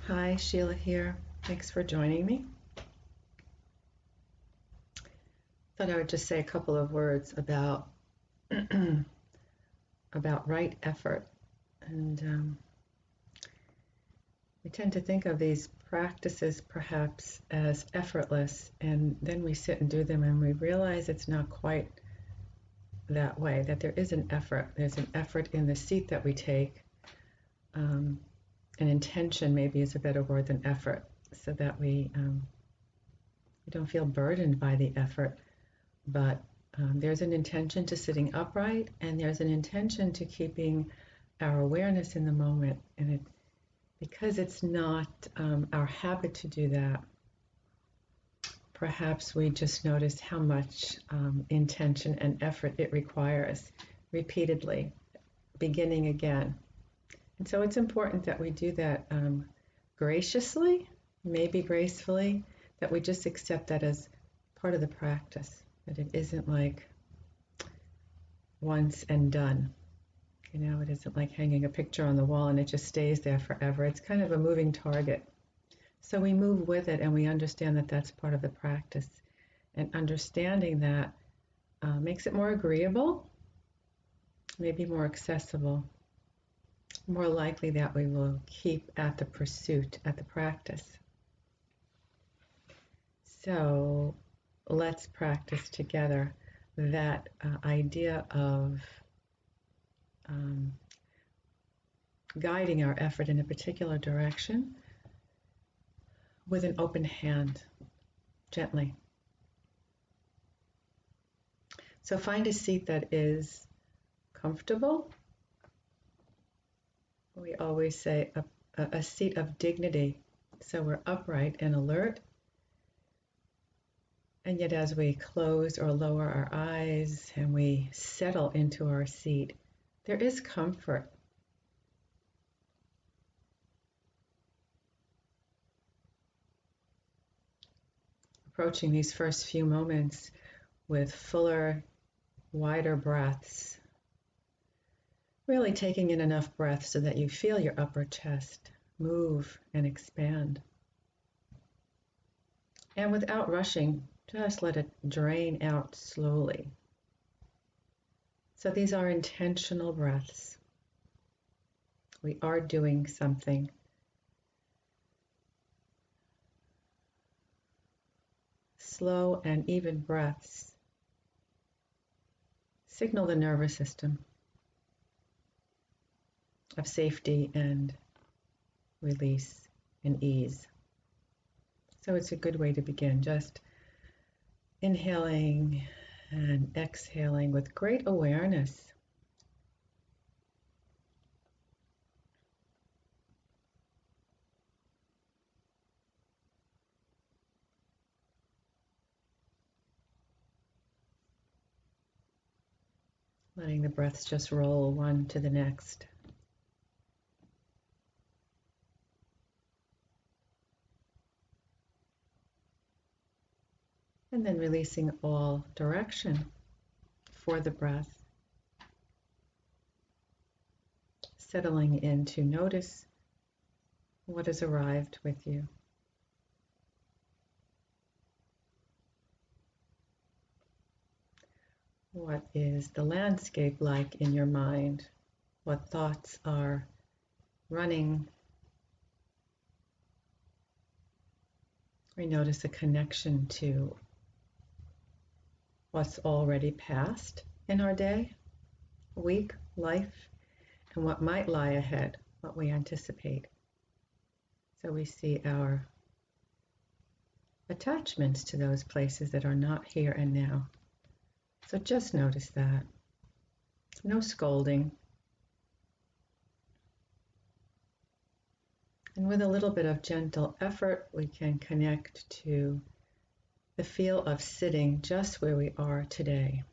Hi, Sheila here. Thanks for joining me. Thought I would just say a couple of words about about right effort. And we tend to think of these practices perhaps as effortless, and then we sit and do them and we realize it's not quite that way, that there is an effort. There's an effort in the seat that we take. An intention maybe is a better word than effort, so that we don't feel burdened by the effort. But there's an intention to sitting upright, and there's an intention to keeping our awareness in the moment. And because it's not our habit to do that, perhaps we just notice how much intention and effort it requires repeatedly, beginning again. And so it's important that we do that graciously, maybe gracefully, that we just accept that as part of the practice, that it isn't like once and done. It isn't like hanging a picture on the wall and it just stays there forever. It's kind of a moving target. So we move with it and we understand that that's part of the practice. And understanding that makes it more agreeable, maybe more accessible, more likely that we will keep at the pursuit, at the practice. So let's practice together that idea of guiding our effort in a particular direction with an open hand, gently. So find a seat that is comfortable. We always say a seat of dignity. So we're upright and alert. And yet as we close or lower our eyes and we settle into our seat, there is comfort. Approaching these first few moments with fuller, wider breaths. Really taking in enough breath so that you feel your upper chest move and expand. And without rushing, just let it drain out slowly. So these are intentional breaths. We are doing something. Slow and even breaths signal the nervous system of safety and release and ease. So it's a good way to begin, just inhaling and exhaling with great awareness. Letting the breaths just roll one to the next. And then releasing all direction for the breath. Settling in to notice what has arrived with you. What is the landscape like in your mind? What thoughts are running? We notice a connection to what's already passed in our day, week, life, and what might lie ahead, what we anticipate. So we see our attachments to those places that are not here and now. So just notice that. No scolding. And with a little bit of gentle effort, we can connect to the feel of sitting just where we are today.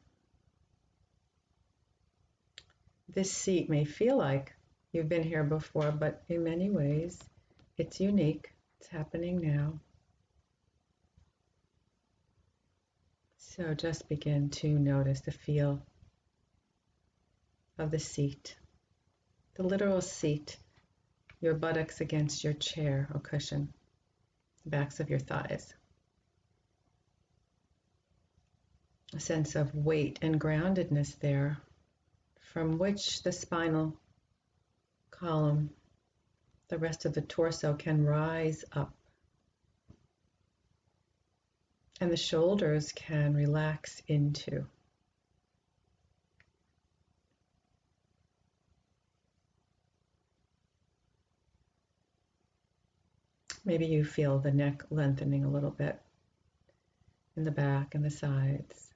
This seat may feel like you've been here before, but in many ways, it's unique. It's happening now. So just begin to notice the feel of the seat, the literal seat your buttocks against your chair or cushion, the backs of your thighs. A sense of weight and groundedness there, from which the spinal column, the rest of the torso can rise up. And the shoulders can relax into. Maybe you feel the neck lengthening a little bit in the back and the sides.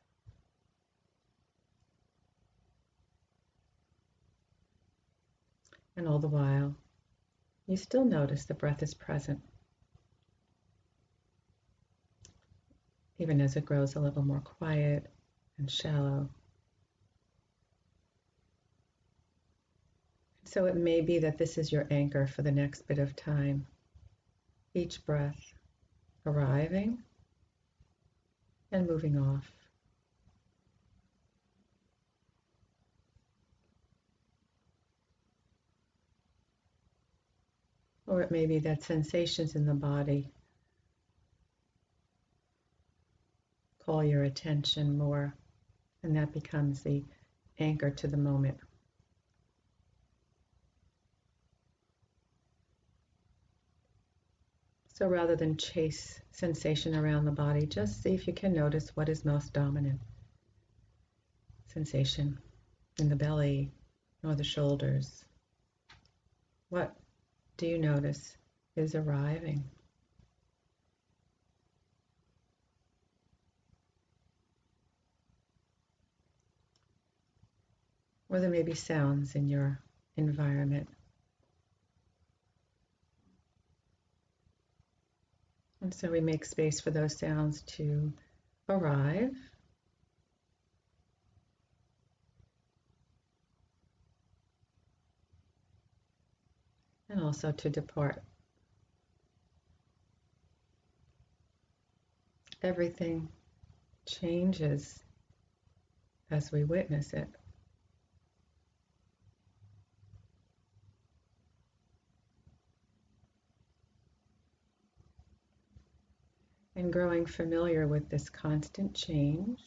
And all the while, you still notice the breath is present, even as it grows a little more quiet and shallow. So it may be that this is your anchor for the next bit of time. Each breath arriving and moving off. Or it may be that sensations in the body call your attention more, and that becomes the anchor to the moment. So rather than chase sensation around the body, just see if you can notice what is most dominant. Sensation in the belly or the shoulders. What do you notice is arriving? Or there may be sounds in your environment. And so we make space for those sounds to arrive and also to depart. Everything changes as we witness it. And growing familiar with this constant change,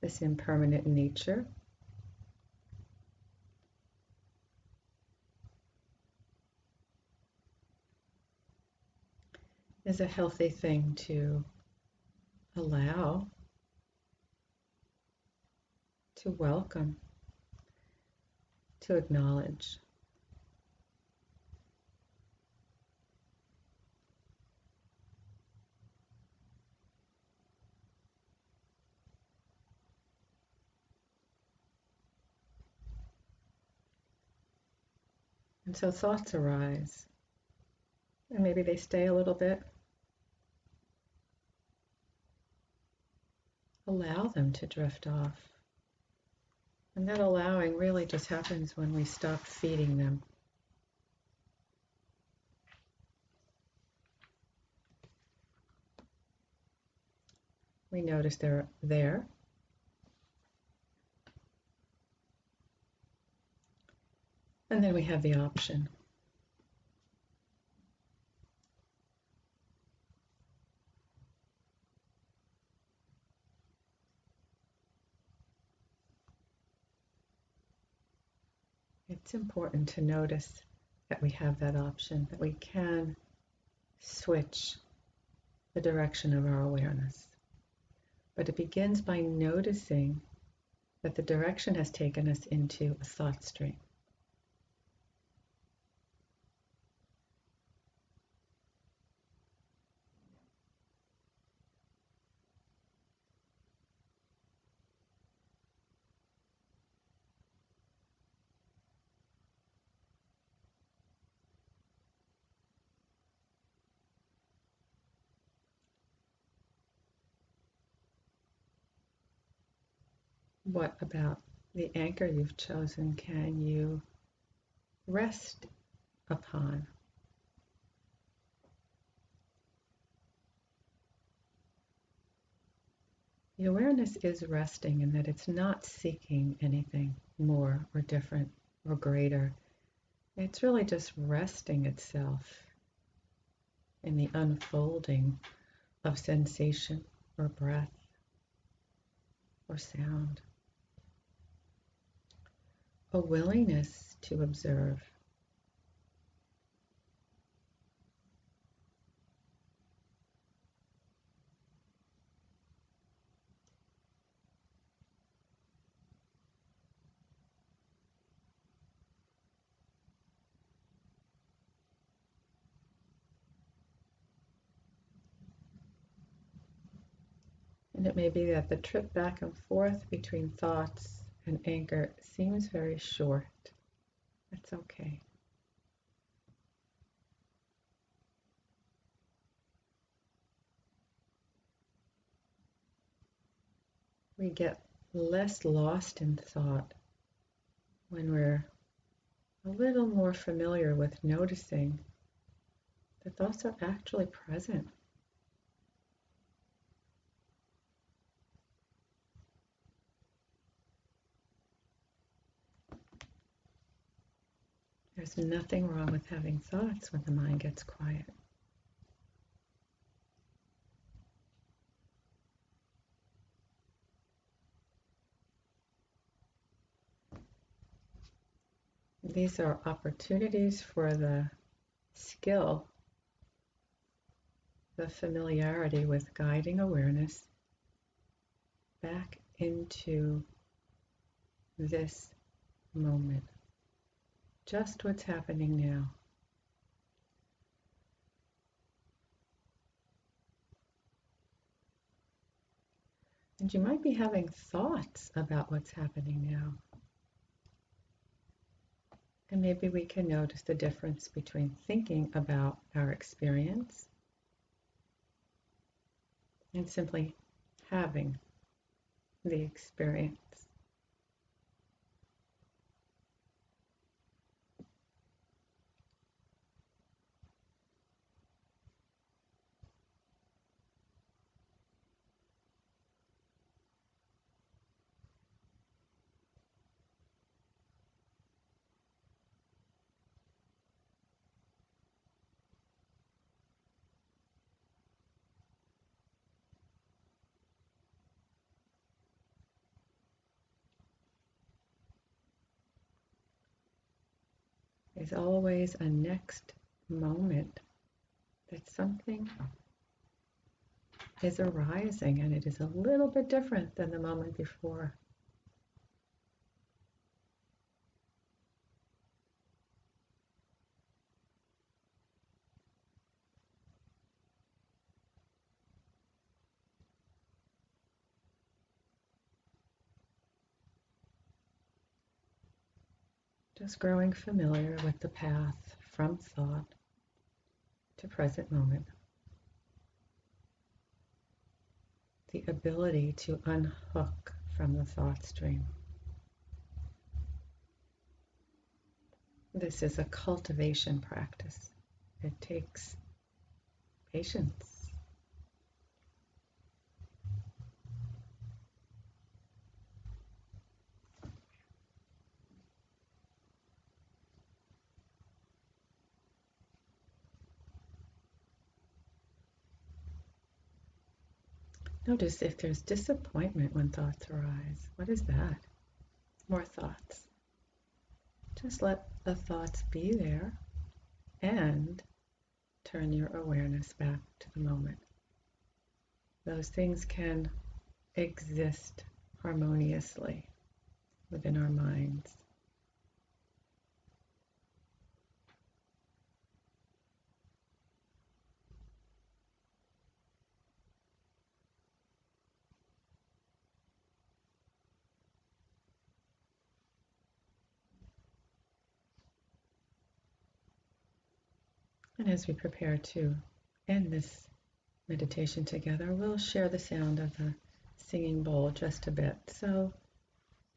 this impermanent nature, is a healthy thing to allow, to welcome, to acknowledge. And so thoughts arise, and maybe they stay a little bit. Allow them to drift off. And that allowing really just happens when we stop feeding them. We notice they're there. And then we have the option. It's important to notice that we have that option, that we can switch the direction of our awareness. But it begins by noticing that the direction has taken us into a thought stream. What about the anchor you've chosen can you rest upon? The awareness is resting in that it's not seeking anything more or different or greater. It's really just resting itself in the unfolding of sensation or breath or sound. A willingness to observe. And it may be that the trip back and forth between thoughts and anchor seems very short. That's okay. We get less lost in thought when we're a little more familiar with noticing that thoughts are actually present. There's nothing wrong with having thoughts when the mind gets quiet. These are opportunities for the skill, the familiarity with guiding awareness back into this moment. Just what's happening now. And you might be having thoughts about what's happening now. And maybe we can notice the difference between thinking about our experience and simply having the experience. There's always a next moment that something is arising and it is a little bit different than the moment before. Just growing familiar with the path from thought to present moment. The ability to unhook from the thought stream. This is a cultivation practice. It takes patience. Notice if there's disappointment when thoughts arise. What is that? More thoughts. Just let the thoughts be there and turn your awareness back to the moment. Those things can exist harmoniously within our minds. And as we prepare to end this meditation together, we'll share the sound of the singing bowl just a bit. So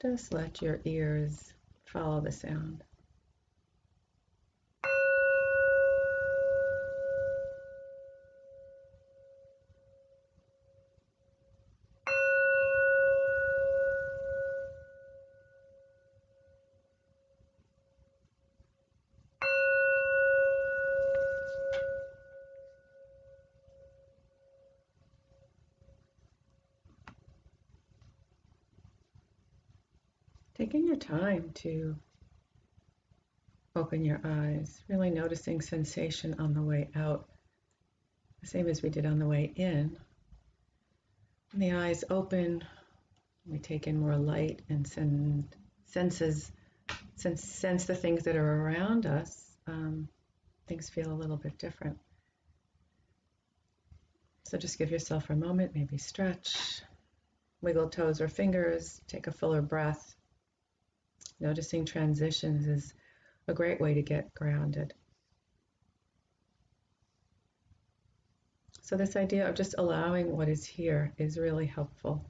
just let your ears follow the sound. taking your time to open your eyes, really noticing sensation on the way out, the same as we did on the way in. When the eyes open, we take in more light and sense the things that are around us. Things feel a little bit different. So just give yourself a moment, maybe stretch, wiggle toes or fingers, take a fuller breath. Noticing transitions is a great way to get grounded. So this idea of just allowing what is here is really helpful.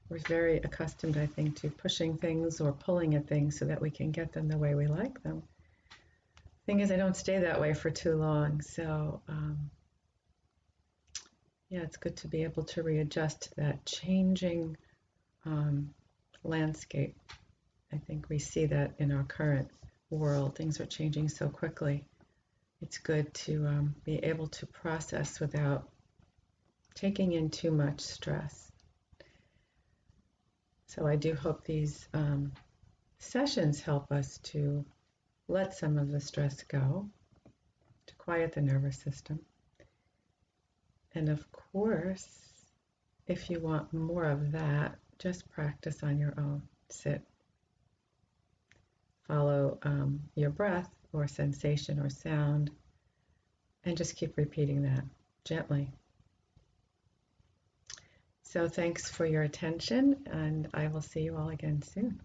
We're very accustomed, I think, to pushing things or pulling at things so that we can get them the way we like them. Thing is, I don't stay that way for too long, so yeah, it's good to be able to readjust to that changing landscape. I think we see that in our current world. Things are changing so quickly. It's good to be able to process without taking in too much stress. So I do hope these sessions help us to let some of the stress go, to quiet the nervous system. And of course, if you want more of that, just practice on your own. Sit. Follow your breath or sensation or sound, and just keep repeating that gently. So thanks for your attention, and I will see you all again soon.